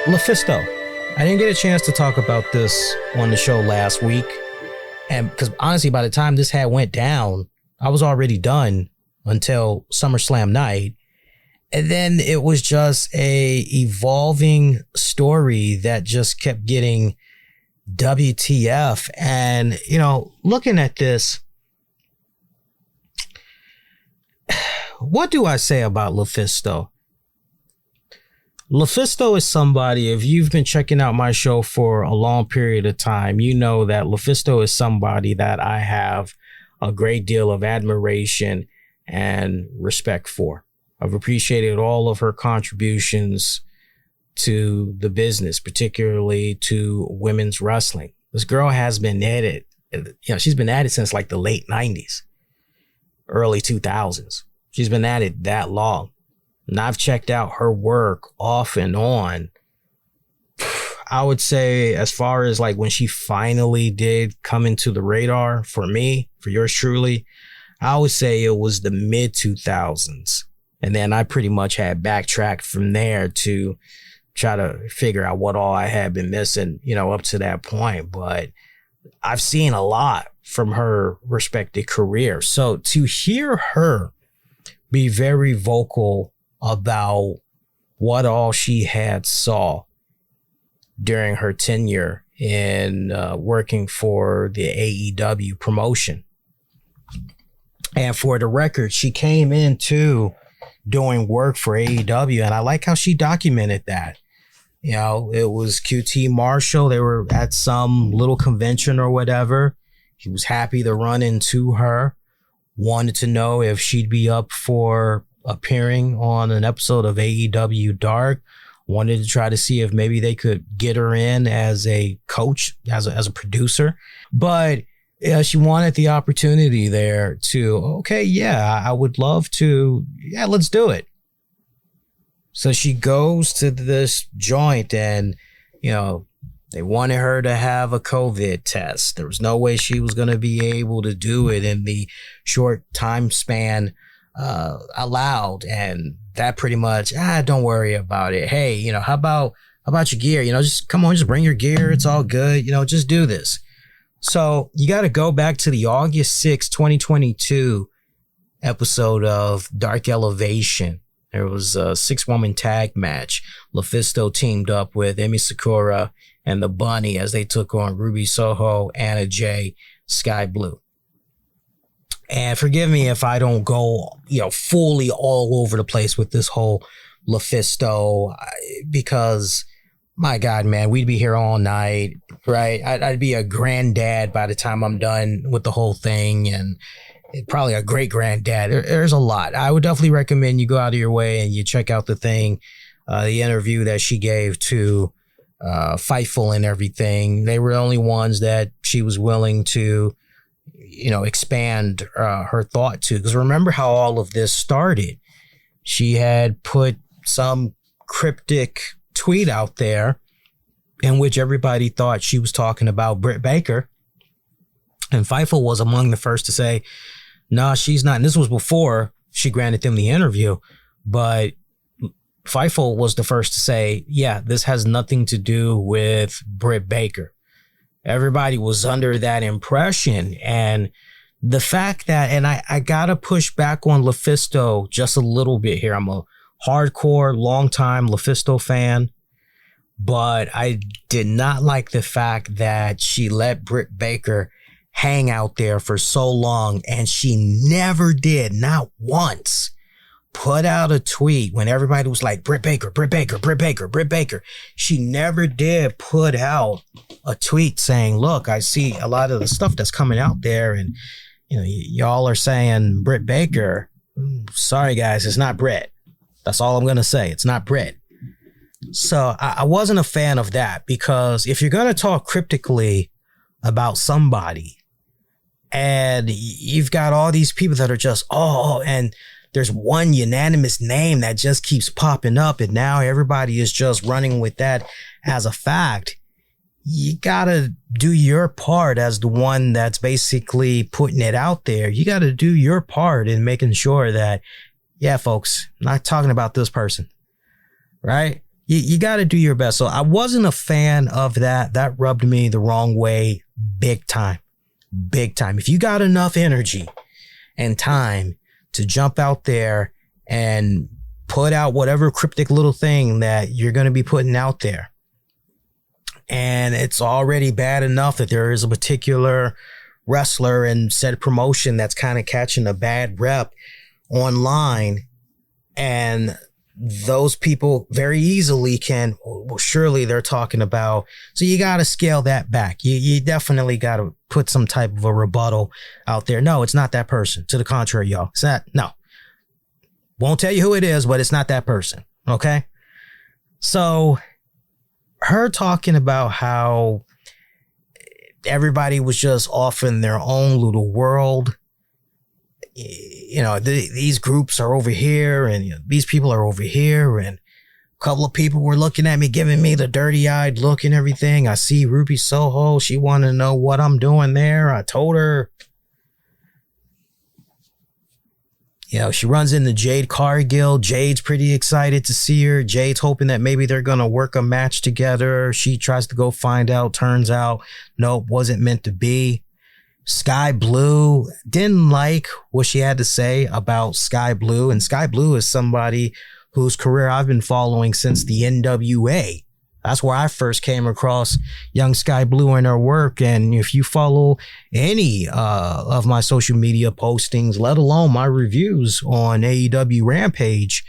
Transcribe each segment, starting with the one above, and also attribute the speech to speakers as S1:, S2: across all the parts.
S1: Lufisto. I didn't get a chance to talk about this on the show last week. And because honestly, by the time this had went down, I was already done until SummerSlam night. And then it was just a evolving story that just kept getting WTF. And, you know, looking at this, what do I say about Lufisto? Lufisto is somebody, if you've been checking out my show for a long period of time, you know that Lufisto is somebody that I have a great deal of admiration and respect for. I've appreciated all of her contributions to the business, particularly to women's wrestling. This girl has been at it, she's been at it since like the late 90s, early 2000s. She's been at it that long. And I've checked out her work off and on. I would say as far as like when she finally did come into the radar for me, for yours truly, I would say it was the mid 2000s. And then I pretty much had backtracked from there to try to figure out what all I had been missing, up to that point. But I've seen a lot from her respective career. So to hear her be very vocal about what all she had saw during her tenure in working for the AEW promotion. And for the record, she came into doing work for AEW, and I like how she documented that. It was QT Marshall. They were at some little convention or whatever. He was happy to run into her, wanted to know if she'd be up for appearing on an episode of AEW Dark, wanted to try to see if maybe they could get her in as a coach, as a producer. But she wanted the opportunity there to, I would love to. Yeah, let's do it. So she goes to this joint and, they wanted her to have a COVID test. There was no way she was going to be able to do it in the short time span allowed. And that pretty much, don't worry about it. Hey, how about your gear? Just come on, just bring your gear. It's all good. Just do this. So you got to go back to the August 6, 2022 episode of Dark Elevation. There was a 6-woman tag match. Lufisto teamed up with Emi Sakura and the Bunny as they took on Ruby Soho, Anna Jay, Sky Blue. And forgive me if I don't go, fully all over the place with this whole Lufisto, because my God, man, we'd be here all night, right? I'd be a granddad by the time I'm done with the whole thing, and probably a great granddad. There's a lot. I would definitely recommend you go out of your way and you check out the thing, the interview that she gave to Fightful and everything. They were the only ones that she was willing to expand her thought to. Because remember how all of this started. She had put some cryptic tweet out there in which everybody thought she was talking about Britt Baker. And Fightful was among the first to say, no, she's not. And this was before she granted them the interview. But Fightful was the first to say, yeah, this has nothing to do with Britt Baker. Everybody was under that impression. And the fact that, and I got to push back on Lufisto just a little bit here. I'm a hardcore, longtime Lufisto fan, but I did not like the fact that she let Britt Baker hang out there for so long, and she never did, not once, put out a tweet when everybody was like, Britt Baker, Britt Baker, Britt Baker, Britt Baker. She never did put out a tweet saying, look, I see a lot of the stuff that's coming out there, and y'all are saying Britt Baker. Sorry, guys, it's not Britt. That's all I'm going to say. It's not Britt. So I wasn't a fan of that, because if you're going to talk cryptically about somebody and you've got all these people that are just, and there's one unanimous name that just keeps popping up, and now everybody is just running with that as a fact, you got to do your part as the one that's basically putting it out there. You got to do your part in making sure that, yeah, folks, I'm not talking about this person, right? You got to do your best. So I wasn't a fan of that. That rubbed me the wrong way big time. Big time. If you got enough energy and time to jump out there and put out whatever cryptic little thing that you're going to be putting out there, and it's already bad enough that there is a particular wrestler and said promotion that's kind of catching a bad rep online, and those people very easily can, well, surely they're talking about, so you got to scale that back. You definitely got to put some type of a rebuttal out there. No, it's not that person. To the contrary, y'all. It's not, no. Won't tell you who it is, but it's not that person. Okay. So her talking about how everybody was just off in their own little world. You know, these groups are over here and these people are over here, and a couple of people were looking at me, giving me the dirty eyed look and everything. I see Ruby Soho. She wanted to know what I'm doing there. I told her, you know, she runs into Jade Cargill. Jade's pretty excited to see her. Jade's hoping that maybe they're going to work a match together. She tries to go find out. Turns out, nope, wasn't meant to be. Sky Blue, didn't like what she had to say about Sky Blue. And Sky Blue is somebody whose career I've been following since the NWA. That's where I first came across young Sky Blue and her work. And if you follow any of my social media postings, let alone my reviews on AEW Rampage,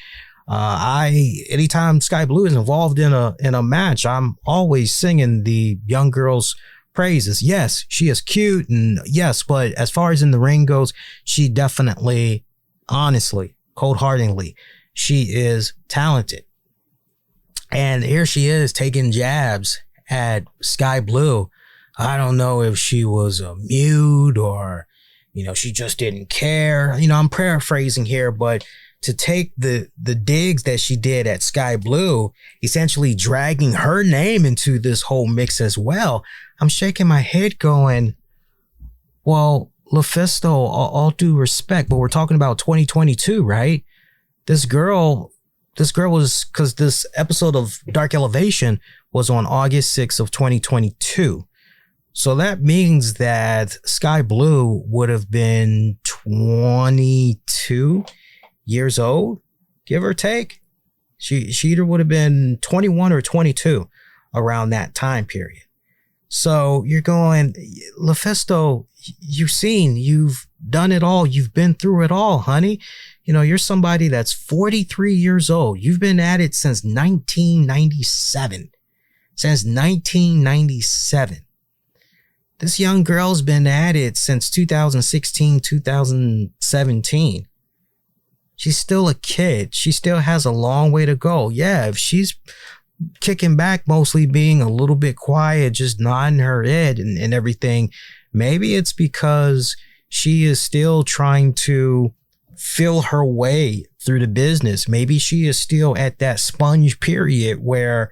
S1: anytime Sky Blue is involved in a match, I'm always singing the young girl's praises. Yes, she is cute, and yes, but as far as in the ring goes, she definitely, honestly, cold-heartedly, she is talented. And here she is taking jabs at Sky Blue. I don't know if she was mute or, you know, she just didn't care. You know, I'm paraphrasing here, but to take the digs that she did at Sky Blue, essentially dragging her name into this whole mix as well, I'm shaking my head going, well, Lufisto, all due respect, but we're talking about 2022, right? This girl was, because this episode of Dark Elevation was on August 6th of 2022. So that means that Sky Blue would have been 22 years old, give or take. She either would have been 21 or 22 around that time period. So you're going, Lufisto, you've done it all. You've been through it all, honey. You know, you're somebody that's 43 years old. You've been at it since 1997. Since 1997. This young girl's been at it since 2016, 2017. She's still a kid. She still has a long way to go. Yeah, if she's kicking back, mostly being a little bit quiet, just nodding her head and everything, maybe it's because she is still trying to feel her way through the business. Maybe she is still at that sponge period where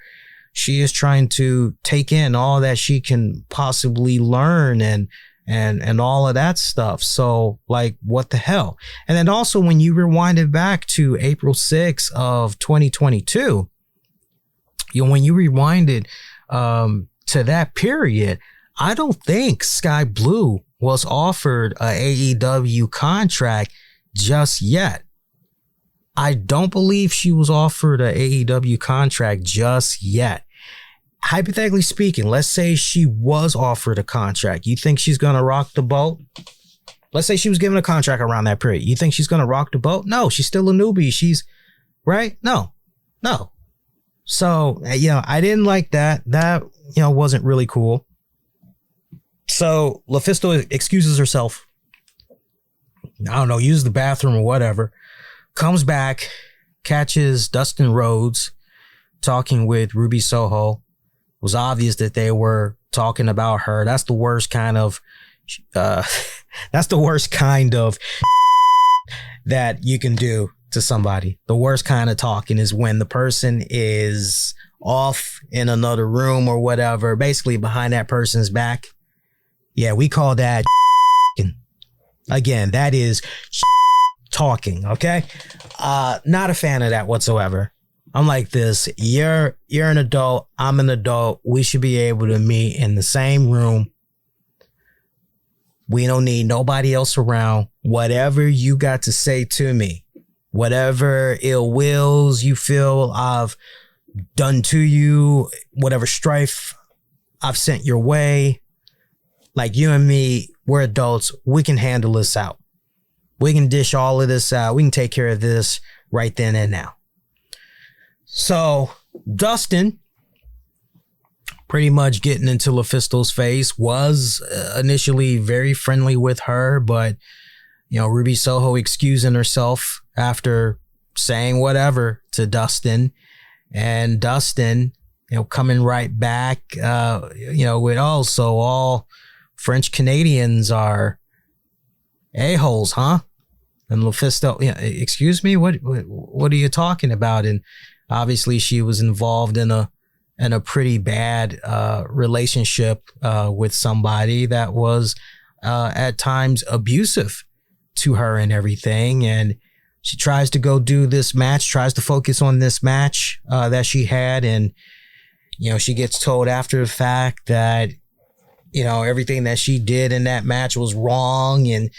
S1: she is trying to take in all that she can possibly learn and all of that stuff. So, like, what the hell? And then also, when you rewind it back to April 6th of 2022, when you rewind it to that period, I don't think Sky Blue was offered a AEW contract just yet. I don't believe she was offered a AEW contract just yet. Hypothetically speaking, let's say she was offered a contract. You think she's going to rock the boat? Let's say she was given a contract around that period. You think she's going to rock the boat? No, she's still a newbie. She's right. No. So, you know, I didn't like that. That, you know, wasn't really cool. So Lufisto excuses herself. I don't know, uses the bathroom or whatever. Comes back, catches Dustin Rhodes talking with Ruby Soho. It was obvious that they were talking about her. That's the worst kind of that you can do to somebody. The worst kind of talking is when the person is off in another room or whatever, basically behind that person's back. Yeah, we call that again, that is talking, okay? Not a fan of that whatsoever. I'm like this. You're an adult. I'm an adult. We should be able to meet in the same room. We don't need nobody else around. Whatever you got to say to me, whatever ill wills you feel I've done to you, whatever strife I've sent your way, like you and me, we're adults. We can handle this out. We can dish all of this out. We can take care of this right then and now. So Dustin, pretty much getting into Lufisto's face, was initially very friendly with her, but Ruby Soho excusing herself after saying whatever to Dustin, and Dustin, coming right back, with also all French Canadians are a-holes, huh? And Lufisto, excuse me, what are you talking about? And obviously she was involved in a pretty bad relationship with somebody that was at times abusive to her and everything. And she tries to go do this match, tries to focus on this match that she had. And, she gets told after the fact that, everything that she did in that match was wrong. And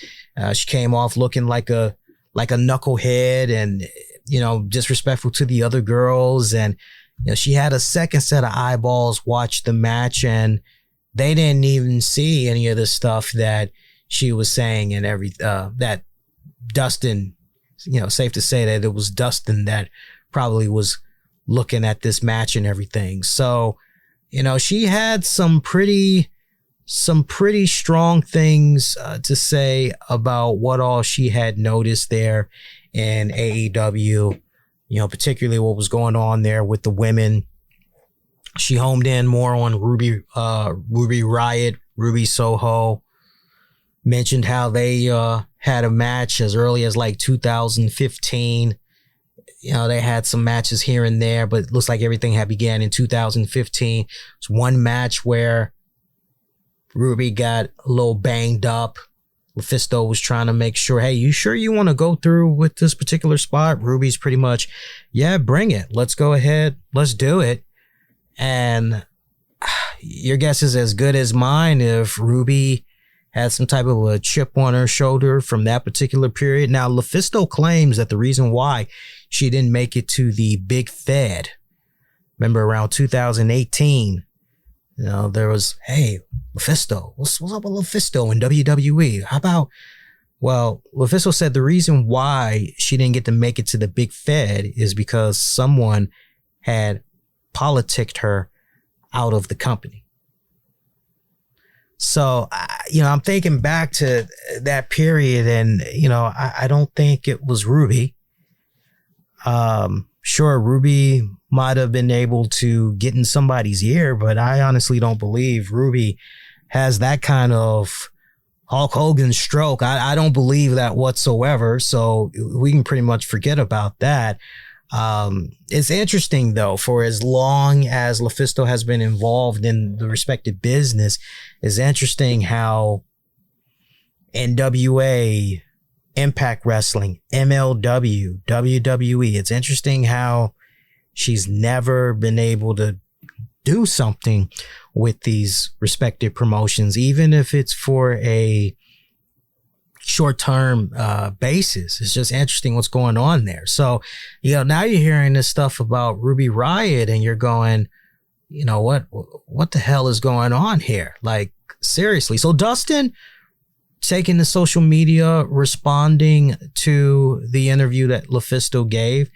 S1: she came off looking like a knucklehead and, disrespectful to the other girls. And, she had a second set of eyeballs watch the match, and they didn't even see any of the stuff that she was saying and that Dustin, safe to say that it was Dustin that probably was looking at this match and everything. So, she had some pretty strong things to say about what all she had noticed there in AEW, particularly what was going on there with the women. She homed in more on Ruby Riott, Ruby Soho, mentioned how they had a match as early as like 2015. They had some matches here and there, but it looks like everything had began in 2015. It's one match where Ruby got a little banged up. Lufisto was trying to make sure, hey, you sure you want to go through with this particular spot? Ruby's pretty much, yeah, bring it. Let's go ahead. Let's do it. And your guess is as good as mine if Ruby had some type of a chip on her shoulder from that particular period. Now, Lufisto claims that the reason why she didn't make it to the Big Fed, remember around 2018, there was, hey, Lufisto, what's up with Lufisto in WWE? How about, well, Lufisto said the reason why she didn't get to make it to the Big Fed is because someone had politicked her out of the company. So, I'm thinking back to that period and, I don't think it was Ruby. Sure, Ruby might have been able to get in somebody's ear, but I honestly don't believe Ruby has that kind of Hulk Hogan stroke. I don't believe that whatsoever. So we can pretty much forget about that. It's interesting though, for as long as Lufisto has been involved in the respective business, it's interesting how NWA, Impact Wrestling, MLW, WWE, it's interesting how she's never been able to do something with these respective promotions, even if it's for a short-term basis. It's just interesting what's going on there. So, now you're hearing this stuff about Ruby Riott and you're going, what the hell is going on here? Like, seriously. So Dustin taking the social media, responding to the interview that Lufisto gave.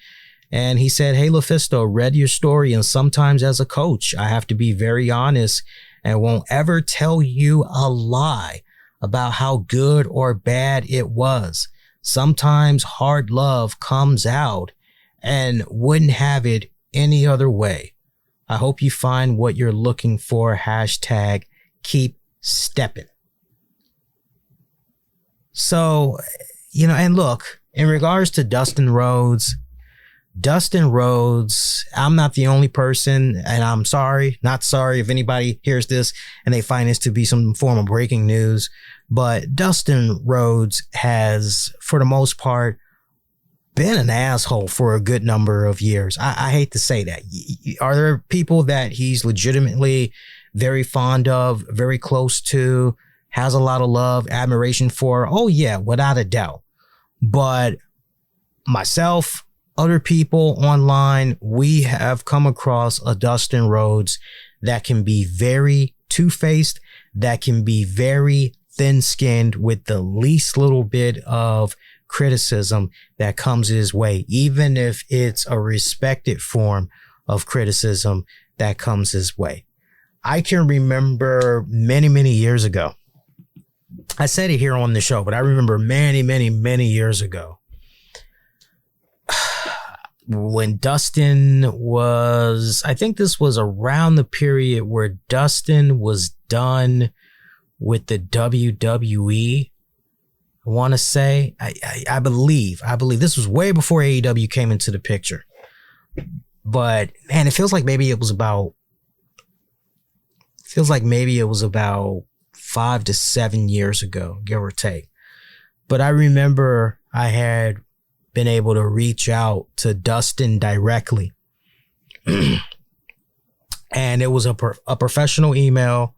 S1: And he said, hey, Lufisto, read your story. And sometimes as a coach, I have to be very honest and won't ever tell you a lie about how good or bad it was. Sometimes hard love comes out and wouldn't have it any other way. I hope you find what you're looking for. Hashtag keep stepping. So, and look, in regards to Dustin Rhodes, I'm not the only person, and I'm not sorry if anybody hears this and they find this to be some form of breaking news, but Dustin Rhodes has, for the most part, been an asshole for a good number of years. I hate to say that. Are there people that he's legitimately very fond of, very close to, has a lot of love, admiration for? Oh yeah, without a doubt. But myself, other people online, we have come across a Dustin Rhodes that can be very two-faced, that can be very thin-skinned with the least little bit of criticism that comes his way, even if it's a respected form of criticism that comes his way. I can remember many, many years ago, I said it here on the show, but I remember many, many, many years ago, when Dustin was, I think this was around the period where Dustin was done with the WWE. I want to say, I believe this was way before AEW came into the picture. But man, it feels like maybe it was about 5 to 7 years ago, give or take. But I remember I had been able to reach out to Dustin directly. And it was a professional email.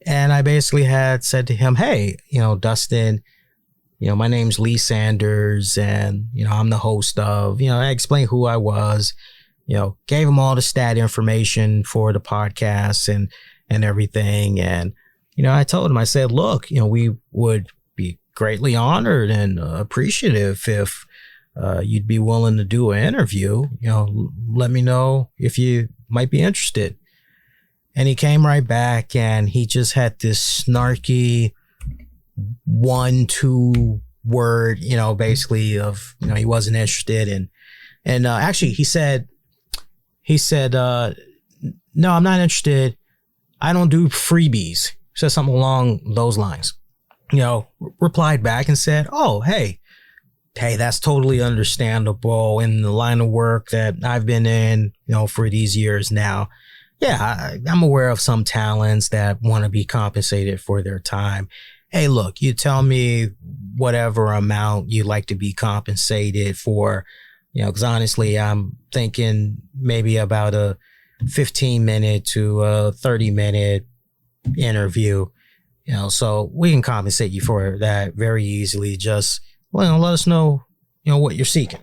S1: And I basically had said to him, hey, Dustin, my name's Lee Sanders, and, I'm the host of, I explained who I was, gave him all the stat information for the podcast and everything. And, I told him, I said, look, we would be greatly honored and appreciative if you'd be willing to do an interview. Let me know if you might be interested. And he came right back, and he just had this snarky 1-2 word, basically of, he wasn't interested. And actually he said, no, I'm not interested. I don't do freebies. Said something along those lines, replied back and said, oh, hey, that's totally understandable in the line of work that I've been in, for these years now. Yeah, I'm aware of some talents that want to be compensated for their time. Hey, look, you tell me whatever amount you'd like to be compensated for, because honestly, I'm thinking maybe about a 15-minute to a 30-minute interview, so we can compensate you for that very easily. Just let us know, what you're seeking.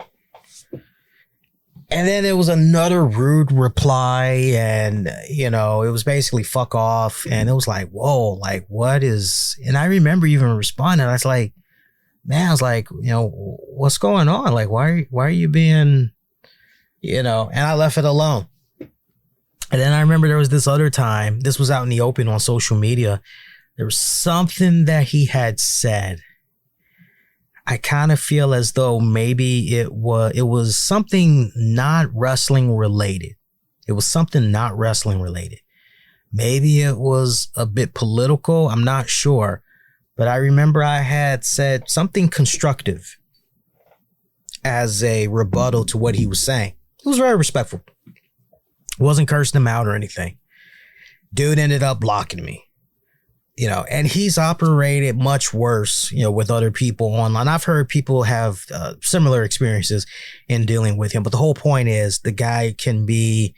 S1: And then there was another rude reply, and, it was basically fuck off. And it was like, whoa, like, what is, and I remember even responding. I was like, what's going on? Like, why are you being, and I left it alone. And then I remember there was this other time, this was out in the open on social media. There was something that he had said. I kind of feel as though maybe it was something not wrestling related. It was something not wrestling related. Maybe it was a bit political. I'm not sure. But I remember I had said something constructive as a rebuttal to what he was saying. It was very respectful. Wasn't cursing him out or anything. Dude ended up blocking me. And he's operated much worse, with other people online. I've heard people have similar experiences in dealing with him. But the whole point is the guy can be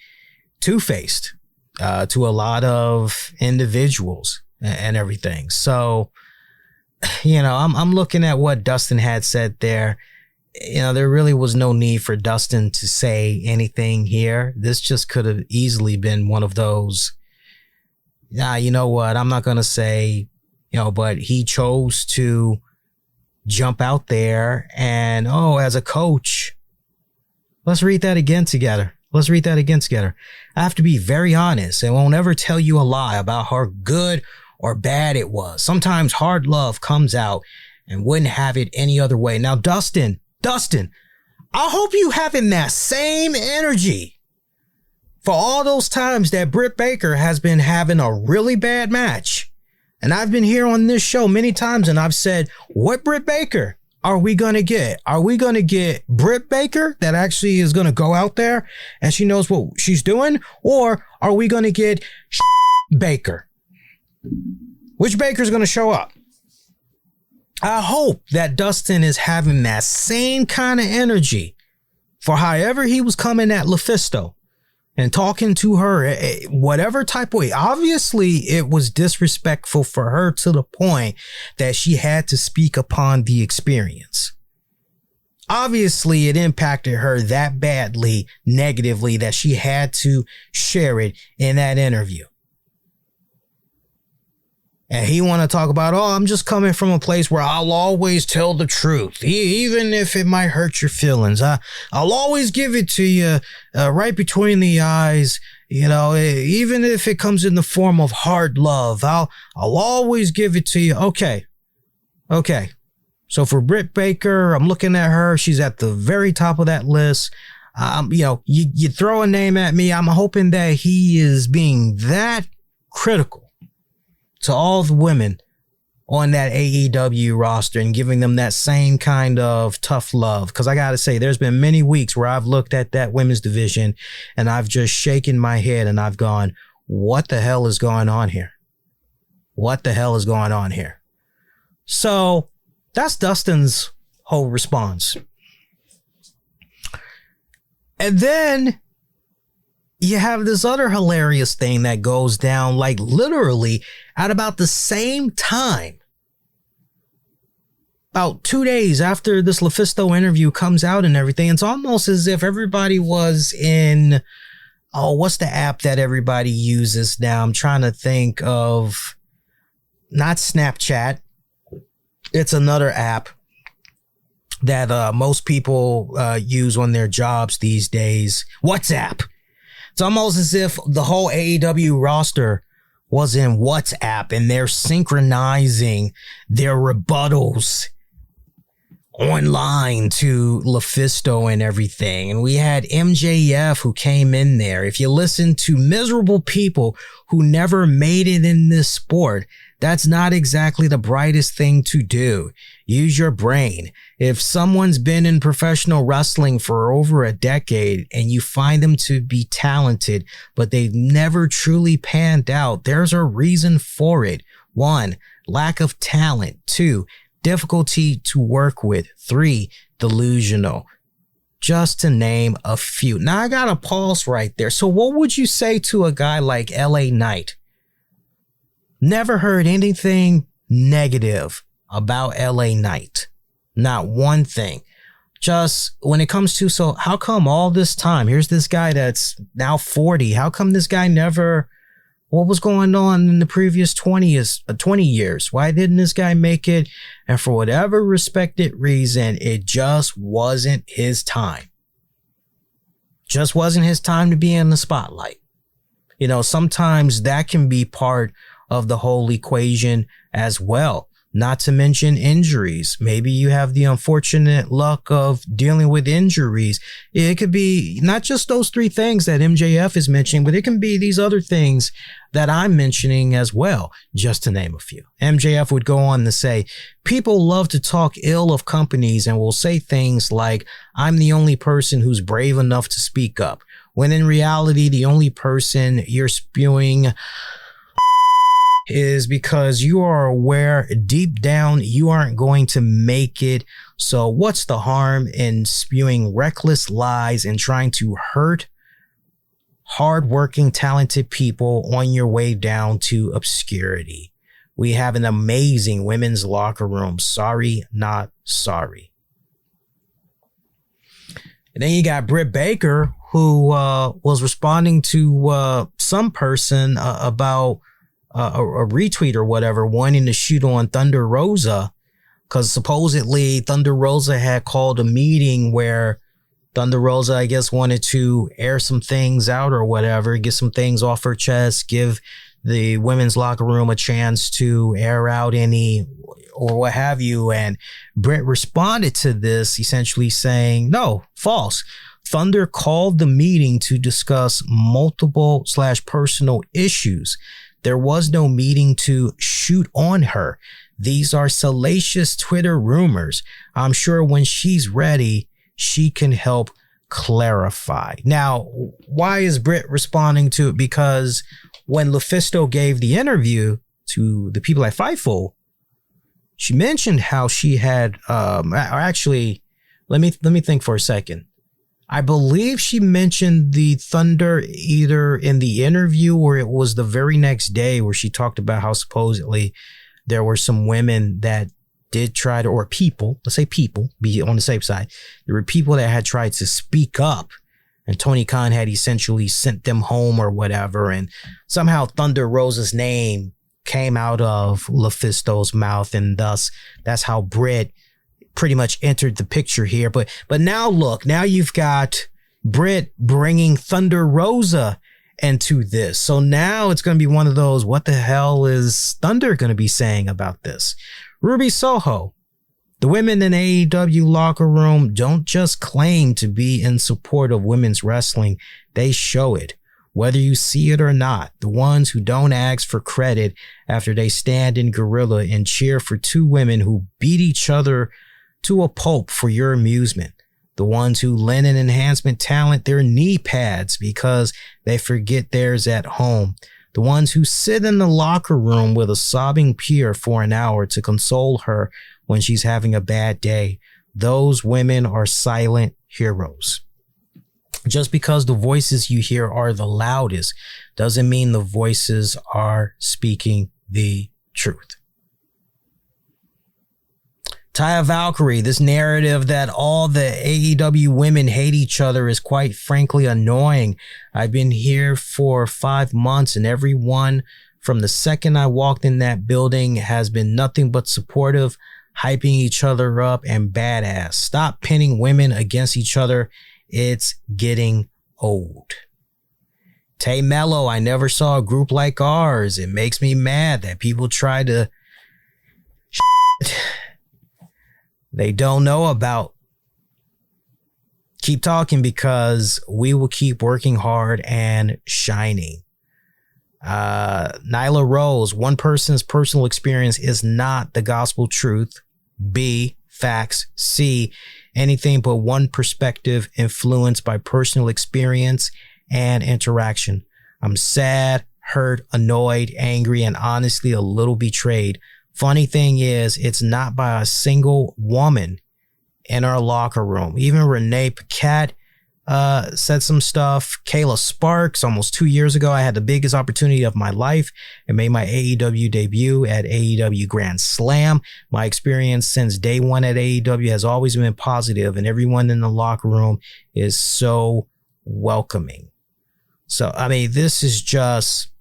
S1: two-faced to a lot of individuals and everything. So, I'm looking at what Dustin had said there. There really was no need for Dustin to say anything here. This just could have easily been one of those, you know what, I'm not going to say, but he chose to jump out there and, as a coach, let's read that again together. I have to be very honest and won't ever tell you a lie about how good or bad it was. Sometimes hard love comes out and wouldn't have it any other way. Now, Dustin, I hope you having that same energy for all those times that Britt Baker has been having a really bad match. And I've been here on this show many times and I've said, what Britt Baker are we going to get? Are we going to get Britt Baker that actually is going to go out there and she knows what she's doing? Or are we going to get Baker? Which Baker's going to show up? I hope that Dustin is having that same kind of energy for however he was coming at Lufisto and talking to her, whatever type of way. Obviously, it was disrespectful for her to the point that she had to speak upon the experience. Obviously, it impacted her that badly, negatively, that she had to share it in that interview. And he want to talk about, oh, I'm just coming from a place where I'll always tell the truth, even if it might hurt your feelings. I'll always give it to you right between the eyes, you know, even if it comes in the form of hard love. I'll always give it to you. Okay. So for Britt Baker, I'm looking at her. She's at the very top of that list. You know, you throw a name at me. I'm hoping that he is being that critical to all the women on that AEW roster and giving them that same kind of tough love. Because I got to say, there's been many weeks where I've looked at that women's division and I've just shaken my head and I've gone, what the hell is going on here? What the hell is going on here? So that's Dustin's whole response. And then you have this other hilarious thing that goes down like literally at about the same time. About 2 days after this Lufisto interview comes out and everything, it's almost as if everybody was in, what's the app that everybody uses now? I'm trying to think of, not Snapchat. It's another app that most people use on their jobs these days. WhatsApp. It's almost as if the whole AEW roster was in WhatsApp and they're synchronizing their rebuttals online to Lufisto and everything. And we had MJF who came in there. If you listen to miserable people who never made it in this sport, that's not exactly the brightest thing to do. Use your brain. If someone's been in professional wrestling for over a decade and you find them to be talented, but they've never truly panned out, there's a reason for it. 1, lack of talent. 2, difficulty to work with. 3, delusional. Just to name a few. Now I got to pause right there. So what would you say to a guy like LA Knight? Never heard anything negative about LA Knight. Not one thing. Just when it comes to, so how come all this time, here's this guy that's now 40. How come this guy never, what was going on in the previous 20 years? Why didn't this guy make it? And for whatever respected reason, it just wasn't his time. Just wasn't his time to be in the spotlight. You know, sometimes that can be part of the whole equation as well. Not to mention injuries. Maybe you have the unfortunate luck of dealing with injuries. It could be not just those 3 things that MJF is mentioning, but it can be these other things that I'm mentioning as well, just to name a few. MJF would go on to say, people love to talk ill of companies and will say things like, I'm the only person who's brave enough to speak up. When in reality, the only person you're spewing is because you are aware deep down you aren't going to make it. So what's the harm in spewing reckless lies and trying to hurt hardworking, talented people on your way down to obscurity? We have an amazing women's locker room. Sorry, not sorry. And then you got Britt Baker, who was responding to some person about a retweet or whatever, wanting to shoot on Thunder Rosa, because supposedly Thunder Rosa had called a meeting where Thunder Rosa, I guess, wanted to air some things out or whatever, get some things off her chest, give the women's locker room a chance to air out any or what have you. And Britt responded to this essentially saying, no, false. Thunder called the meeting to discuss multiple / personal issues. There was no meeting to shoot on her. These are salacious Twitter rumors. I'm sure when she's ready, she can help clarify. Now, why is Britt responding to it? Because when Lufisto gave the interview to the people at Fightful, she mentioned how she had, actually, let me think for a second. I believe she mentioned the Thunder either in the interview or it was the very next day where she talked about how supposedly there were some women that did try to, or people, let's say people, be on the safe side. There were people that had tried to speak up and Tony Khan had essentially sent them home or whatever. And somehow Thunder Rosa's name came out of Lufisto's mouth. And thus that's how Britt pretty much entered the picture here. But now look, now you've got Britt bringing Thunder Rosa into this. So now it's going to be one of those, what the hell is Thunder going to be saying about this? Ruby Soho, the women in AEW locker room don't just claim to be in support of women's wrestling. They show it, whether you see it or not. The ones who don't ask for credit after they stand in gorilla and cheer for two women who beat each other to a pulp for your amusement. The ones who lend an enhancement talent their knee pads because they forget theirs at home. The ones who sit in the locker room with a sobbing peer for an hour to console her when she's having a bad day. Those women are silent heroes. Just because the voices you hear are the loudest doesn't mean the voices are speaking the truth. Taya Valkyrie, this narrative that all the AEW women hate each other is quite frankly annoying. I've been here for 5 months and everyone from the second I walked in that building has been nothing but supportive, hyping each other up and badass. Stop pinning women against each other. It's getting old. Tay Mello, I never saw a group like ours. It makes me mad that people try to they don't know about. Keep talking because we will keep working hard and shining. Nyla Rose, one person's personal experience is not the gospel truth. B, facts. C, anything but one perspective influenced by personal experience and interaction. I'm sad, hurt, annoyed, angry, and honestly a little betrayed. Funny thing is, it's not by a single woman in our locker room. Even Renee Paquette said some stuff. Kayla Sparks, almost 2 years ago, I had the biggest opportunity of my life and made my AEW debut at AEW Grand Slam. My experience since day one at AEW has always been positive, and everyone in the locker room is so welcoming. So, I mean, this is just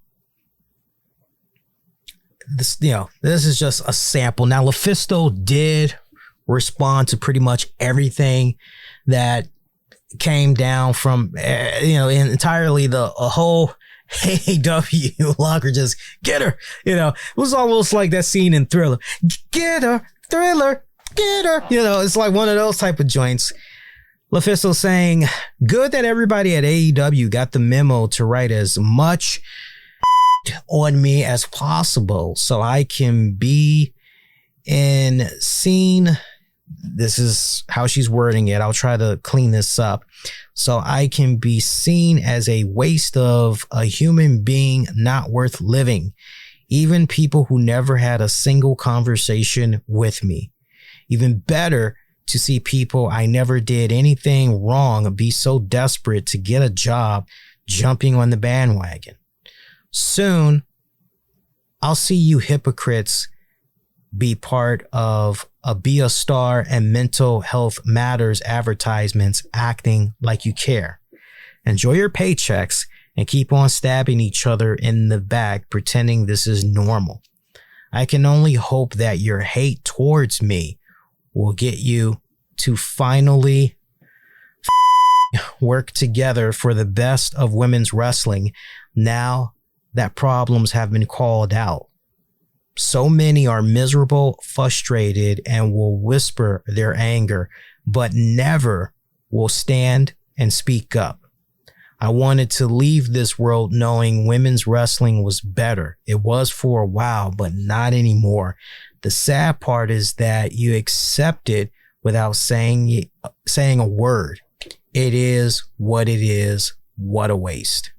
S1: a sample. Now, Lufisto did respond to pretty much everything that came down from, entirely a whole AEW locker. Just get her, it was almost like that scene in Thriller. Get her, Thriller, get her. It's like one of those type of joints. Lufisto saying, good that everybody at AEW got the memo to write as much on me as possible so I can be seen. This is how she's wording it. I'll try to clean this up. So I can be seen as a waste of a human being not worth living. Even people who never had a single conversation with me. Even better to see people I never did anything wrong be so desperate to get a job jumping on the bandwagon. Soon, I'll see you hypocrites be part of a Be a Star and Mental Health Matters advertisements acting like you care. Enjoy your paychecks and keep on stabbing each other in the back pretending this is normal. I can only hope that your hate towards me will get you to finally work together for the best of women's wrestling now that problems have been called out. So many are miserable, frustrated, and will whisper their anger, but never will stand and speak up. I wanted to leave this world knowing women's wrestling was better. It was for a while, but not anymore. The sad part is that you accept it without saying a word. It is what it is. What a waste.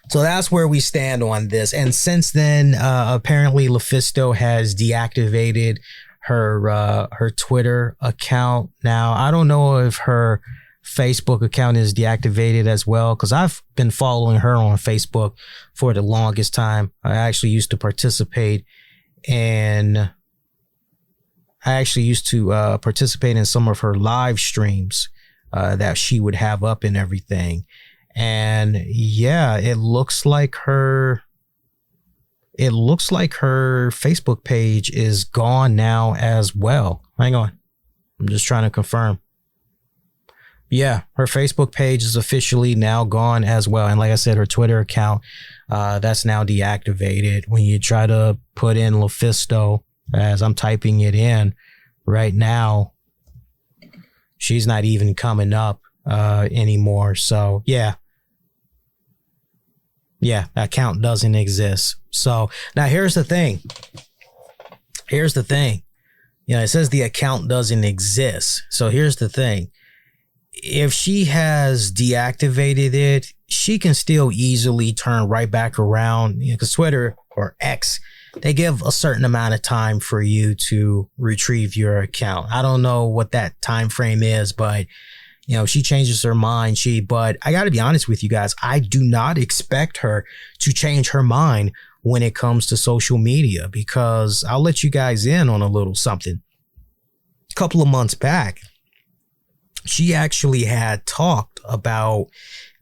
S1: So that's where we stand on this. And since then, apparently Lufisto has deactivated her Twitter account. Now, I don't know if her Facebook account is deactivated as well, because I've been following her on Facebook for the longest time. I actually used to participate in some of her live streams that she would have up and everything. And yeah, it looks like her Facebook page is gone now as well. Hang on. I'm just trying to confirm. Yeah, her Facebook page is officially now gone as well. And like I said, her Twitter account, that's now deactivated. When you try to put in Lufisto, as I'm typing it in right now, she's not even coming up anymore. So yeah, that account doesn't exist. So now here's the thing. It says the account doesn't exist. So here's the thing. If she has deactivated it, she can still easily turn right back around, because Twitter or X, they give a certain amount of time for you to retrieve your account. I don't know what that time frame is, but if she changes her mind, but I got to be honest with you guys, I do not expect her to change her mind when it comes to social media, because I'll let you guys in on a little something. A couple of months back, she actually had talked about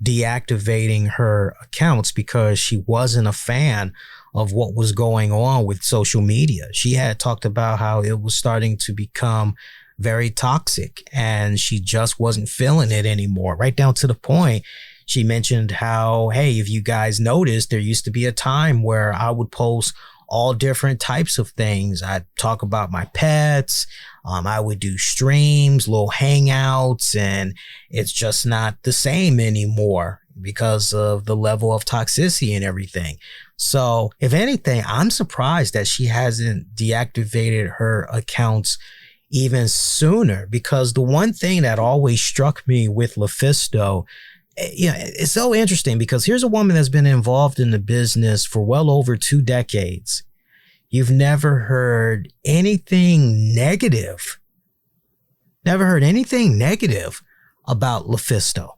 S1: deactivating her accounts because she wasn't a fan of what was going on with social media. She had talked about how it was starting to become very toxic and she just wasn't feeling it anymore. Right down to the point, she mentioned how, hey, if you guys noticed, there used to be a time where I would post all different types of things. I'd talk about my pets. I would do streams, little hangouts, and it's just not the same anymore because of the level of toxicity and everything. So if anything, I'm surprised that she hasn't deactivated her accounts even sooner, because the one thing that always struck me with Lufisto, it's so interesting because here's a woman that's been involved in the business for well over 2 decades. You've never heard anything negative. Never heard anything negative about Lufisto.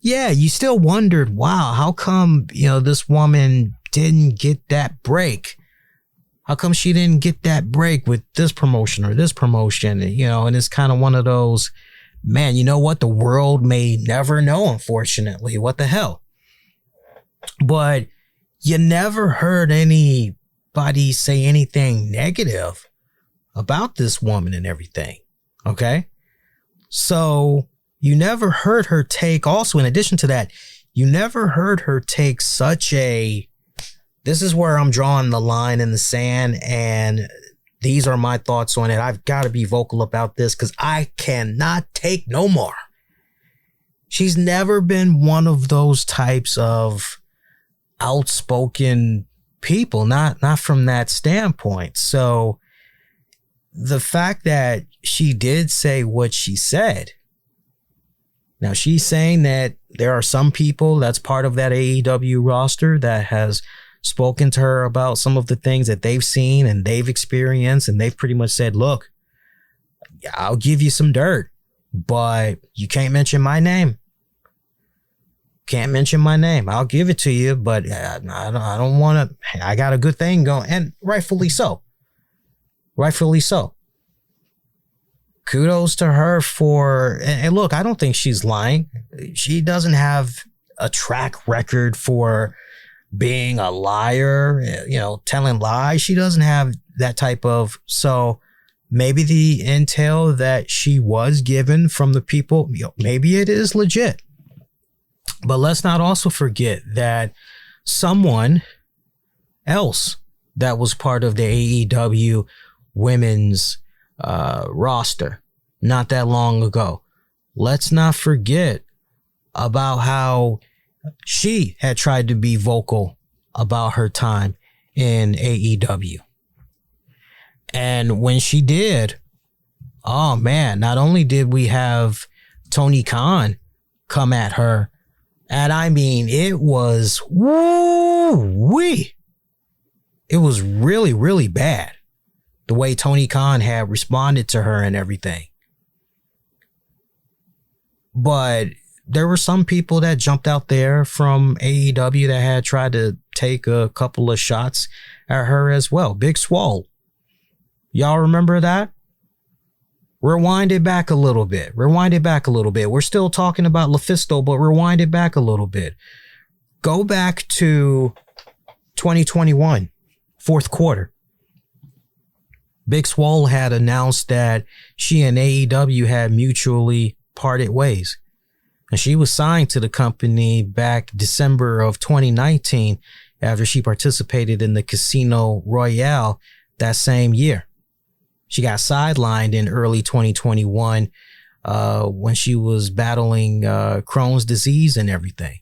S1: Yeah, you still wondered, wow, how come, this woman didn't get that break? How come she didn't get that break with this promotion or this promotion? And it's kind of one of those, man, you know what? The world may never know, unfortunately. What the hell? But you never heard anybody say anything negative about this woman and everything. Okay. So you never heard her take, also in addition to that, you never heard her take such a, this is where I'm drawing the line in the sand and these are my thoughts on it. I've got to be vocal about this because I cannot take no more. She's never been one of those types of outspoken people, not from that standpoint. So the fact that she did say what she said, now she's saying that there are some people that's part of that AEW roster that has spoken to her about some of the things that they've seen and they've experienced, and they've pretty much said, look, I'll give you some dirt, but you can't mention my name. Can't mention my name. I'll give it to you, but I don't want to. I got a good thing going, and rightfully so. Rightfully so. Kudos to her for, and look, I don't think she's lying. She doesn't have a track record for being a liar, telling lies. She doesn't have that type of, so maybe the intel that she was given from the people, maybe it is legit. But let's not also forget that someone else that was part of the AEW women's roster not that long ago, let's not forget about how she had tried to be vocal about her time in AEW. And when she did, oh man, not only did we have Tony Khan come at her, and I mean, it was woo-wee. It was really, really bad. the way Tony Khan had responded to her and everything. But there were some people that jumped out there from AEW that had tried to take a couple of shots at her as well. Big Swole. Y'all remember that? Rewind it back a little bit. We're still talking about Lufisto, but rewind it back a little bit. Go back to 2021, fourth quarter. Big Swole had announced that she and AEW had mutually parted ways. And she was signed to the company back December of 2019 after she participated in the Casino Royale that same year. She got sidelined in early 2021 when she was battling Crohn's disease and everything.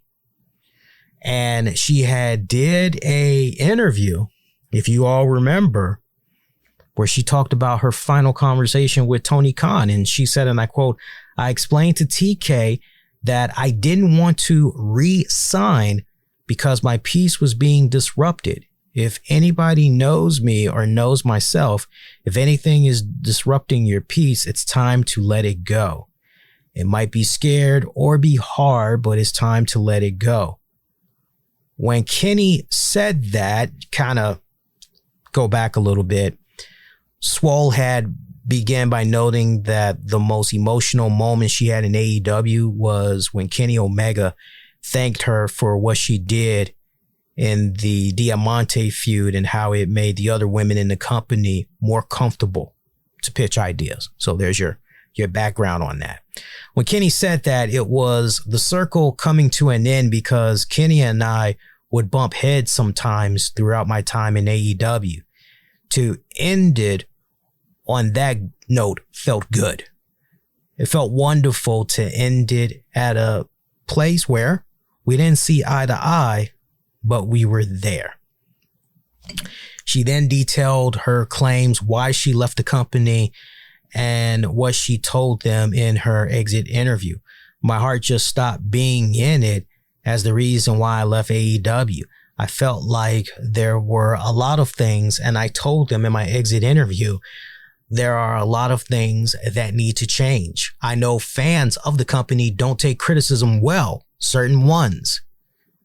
S1: And she had did a interview, if you all remember, where she talked about her final conversation with Tony Khan. And she said, and I quote, "I explained to TK that I didn't want to re-sign because my peace was being disrupted. If anybody knows me or knows myself, if anything is disrupting your peace, it's time to let it go. It might be scared or be hard, but it's time to let it go." When Kenny said that, kind of go back a little bit, Swole had began by noting that the most emotional moment she had in AEW was when Kenny Omega thanked her for what she did in the Diamante feud and how it made the other women in the company more comfortable to pitch ideas. So there's your background on that. When Kenny said that, it was the circle coming to an end because Kenny and I would bump heads sometimes throughout my time in AEW. To end it on that note felt good. It felt wonderful to end it at a place where we didn't see eye to eye, but we were there. She then detailed her claims, why she left the company, and what she told them in her exit interview. My heart just stopped being in it as the reason why I left AEW. I felt like there were a lot of things, and I told them in my exit interview, there are a lot of things that need to change. I know fans of the company don't take criticism well, certain ones.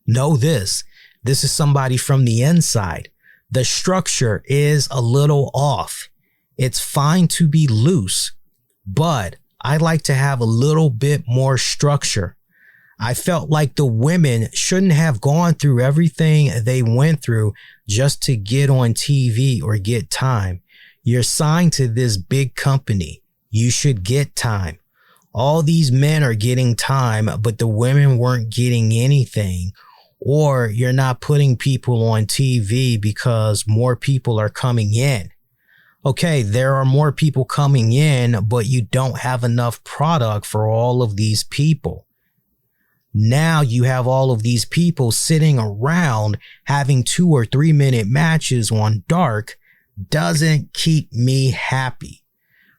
S1: Know this is somebody from the inside. The structure is a little off. It's fine to be loose, but I like to have a little bit more structure. I felt like the women shouldn't have gone through everything they went through just to get on TV or get time. You're signed to this big company. You should get time. All these men are getting time, but the women weren't getting anything. Or you're not putting people on TV because more people are coming in. Okay, there are more people coming in, but you don't have enough product for all of these people. Now you have all of these people sitting around having 2 or 3 minute matches on Dark doesn't keep me happy.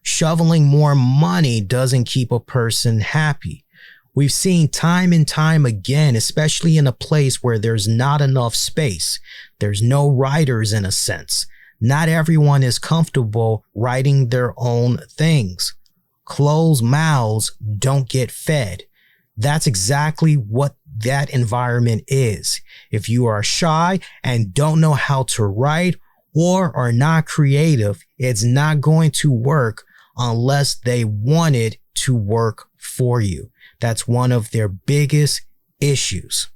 S1: Shoveling more money doesn't keep a person happy. We've seen time and time again, especially in a place where there's not enough space. There's no writers in a sense. Not everyone is comfortable writing their own things. Closed mouths don't get fed. That's exactly what that environment is. If you are shy and don't know how to write or are not creative, it's not going to work unless they want it to work for you. That's one of their biggest issues.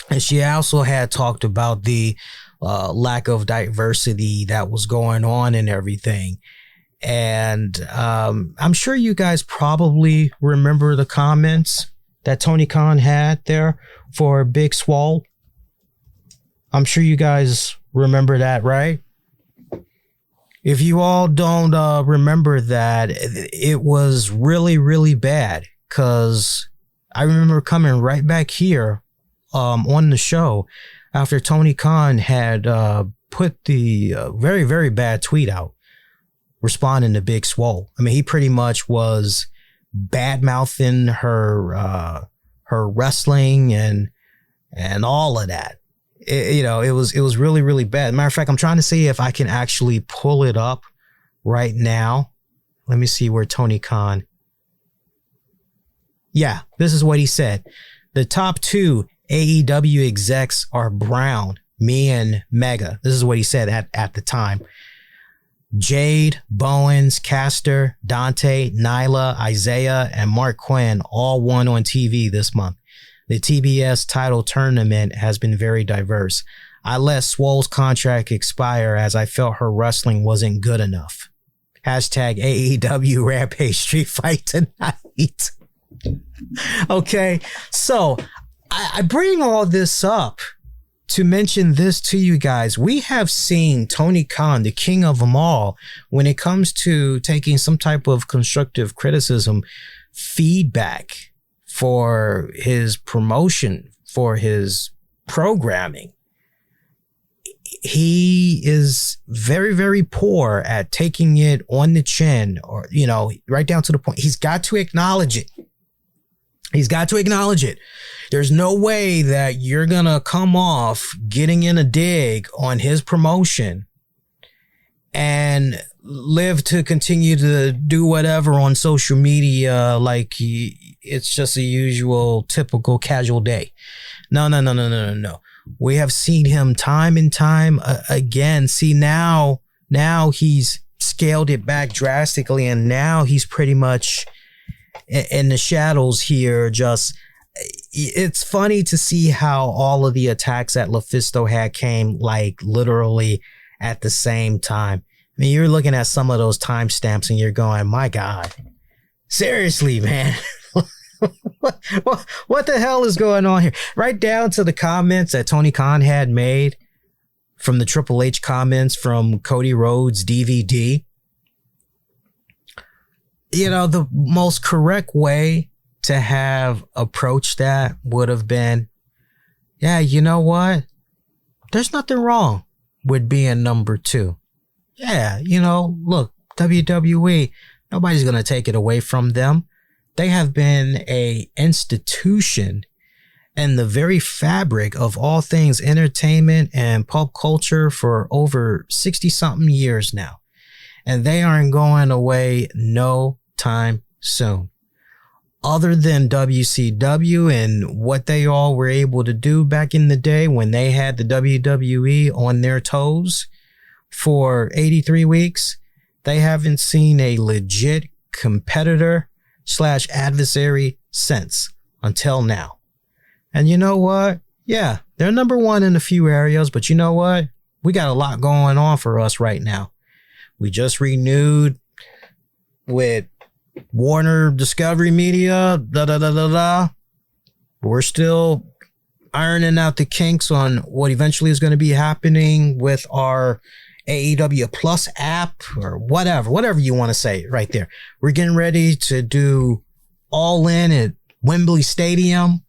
S1: And she also had talked about the lack of diversity that was going on and everything. And I'm sure you guys probably remember the comments that Tony Khan had there for Big Swole. I'm sure you guys remember that, right? If you all don't remember that, it was really, really bad, because I remember coming right back here on the show after Tony Khan had put the very, very bad tweet out responding to Big Swole. I mean, he pretty much was bad-mouthing her wrestling and all of that. it was really, really bad. Matter of fact, I'm trying to see if I can actually pull it up right now. Let me see where Tony Khan. Yeah, this is what he said. The top 2 AEW execs are Brown, me, and Mega. This is what he said at the time. Jade, Bowens, Caster, Dante, Nyla, Isaiah, and Mark Quinn all won on TV this month. The TBS title tournament has been very diverse. I let Swole's contract expire as I felt her wrestling wasn't good enough. Hashtag AEW Rampage Street Fight tonight. Okay, so I bring all this up to mention this to you guys. We have seen Tony Khan, the king of them all, when it comes to taking some type of constructive criticism, feedback for his promotion, for his programming. He is very, very poor at taking it on the chin, or, right down to the point. He's got to acknowledge it. He's got to acknowledge it. There's no way that you're going to come off getting in a dig on his promotion and live to continue to do whatever on social media like it's just a usual, typical, casual day. No. We have seen him time and time again. See, now he's scaled it back drastically, and now he's pretty much in the shadows here. It's funny to see how all of the attacks that Lufisto had came like literally at the same time. I mean, you're looking at some of those timestamps and you're going, my God, seriously, man. What the hell is going on here? Right down to the comments that Tony Khan had made from the Triple H comments from Cody Rhodes DVD. The most correct way to have approached that would have been, yeah, you know what? There's nothing wrong with being number 2. Yeah, look, WWE, nobody's going to take it away from them. They have been a institution in the very fabric of all things entertainment and pop culture for over 60-something years now. And they aren't going away no time soon. Other than WCW and what they all were able to do back in the day when they had the WWE on their toes for 83 weeks, they haven't seen a legit competitor / adversary since until now. And you know what? Yeah, they're number 1 in a few areas, but you know what? We got a lot going on for us right now. We just renewed with Warner Discovery Media, We're still ironing out the kinks on what eventually is going to be happening with our AEW Plus app, or whatever you want to say right there. We're getting ready to do All In at Wembley Stadium.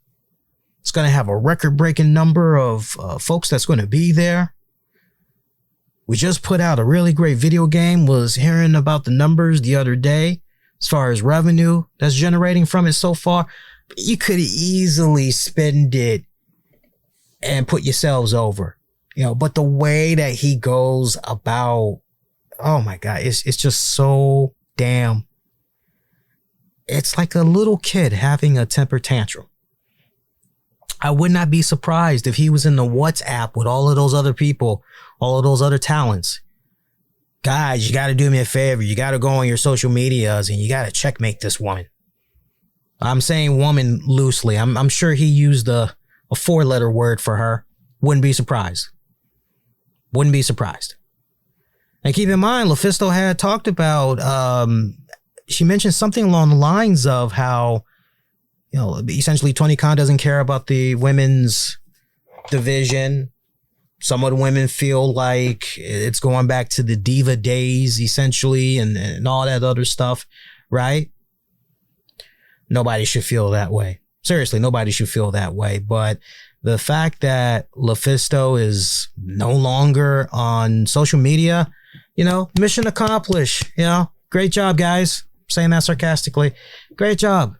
S1: It's going to have a record-breaking number of folks that's going to be there. We just put out a really great video game. Was hearing about the numbers the other day as far as revenue that's generating from it so far. You could easily spend it and put yourselves over. But the way that he goes about, oh my God, it's just so damn. It's like a little kid having a temper tantrum. I would not be surprised if he was in the WhatsApp with all of those other people, all of those other talents. Guys, you got to do me a favor. You got to go on your social medias and you got to checkmate this woman. I'm saying woman loosely. I'm sure he used a 4-letter word for her. Wouldn't be surprised. Wouldn't be surprised. And keep in mind, Lufisto had talked about, she mentioned something along the lines of how, essentially Tony Khan doesn't care about the women's division. Some of the women feel like it's going back to the diva days, essentially, and all that other stuff, right? Nobody should feel that way. Seriously, nobody should feel that way. But the fact that Lufisto is no longer on social media, mission accomplished. Great job, guys. I'm saying that sarcastically. Great job.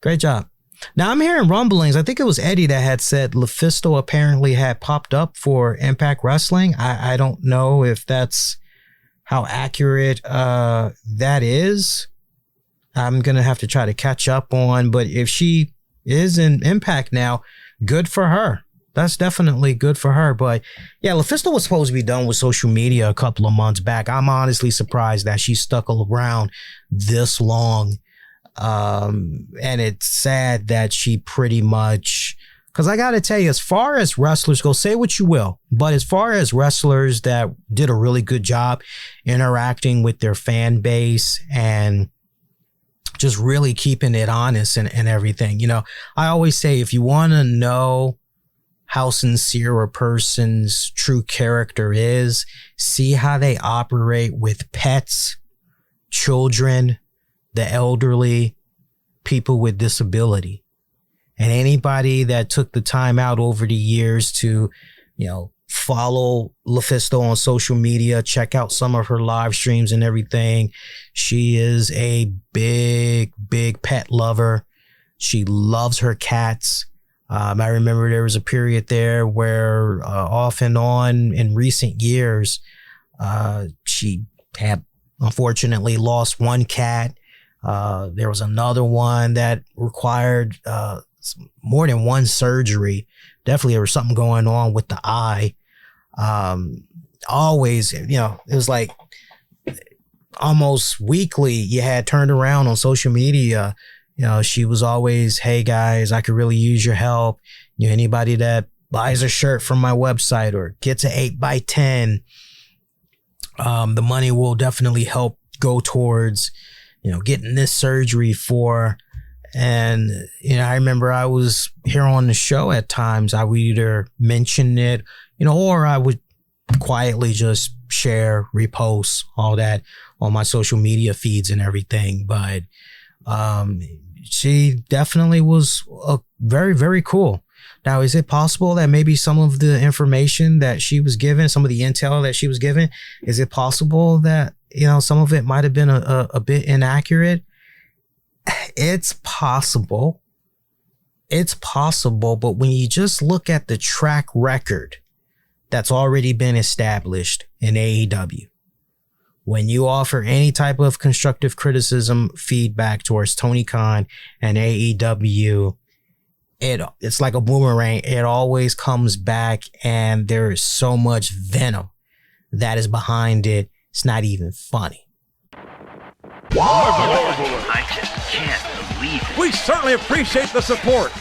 S1: Great job. Now I'm hearing rumblings. I think it was Eddie that had said Lufisto apparently had popped up for Impact Wrestling. I don't know if that's how accurate that is. I'm going to have to try to catch up on, but if she is in Impact now, good for her. That's definitely good for her. But yeah, Lufisto was supposed to be done with social media a couple of months back. I'm honestly surprised that she stuck around this long. And it's sad that she pretty much, because I got to tell you, as far as wrestlers go, say what you will, but as far as wrestlers that did a really good job interacting with their fan base and just really keeping it honest and everything, you know, I always say, if you want to know how sincere a person's true character is, see how they operate with pets, children, the elderly, people with disability. And anybody that took the time out over the years to, you know, follow Lufisto on social media, check out some of her live streams and everything. She is a big pet lover. She loves her cats. I remember there was a period there where off and on in recent years, she had unfortunately lost one cat. There was another one that required more than one surgery. Definitely there was something going on with the eye. Always, you know, it was like almost weekly you had turned around on social media. You know, she was always, hey guys, I could really use your help. You know, anybody that buys a shirt from my website or gets an 8x10, the money will definitely help go towards, you know, getting this surgery for. And, you know, I remember I was here on the show at times, I would either mention it, you know, or I would quietly just share, repost, all that on my social media feeds and everything. But she definitely was very cool. Now, is it possible that maybe some of the information that she was given, some of the intel that she was given, is it possible that, you know, some of it might have been a bit inaccurate? It's possible. It's possible. But when you just look at the track record that's already been established in AEW, when you offer any type of constructive criticism, feedback towards Tony Khan and AEW, it's like a boomerang. It always comes back, and there is so much venom that is behind it. It's not even funny.
S2: I just can't believe it.
S3: We certainly appreciate the support.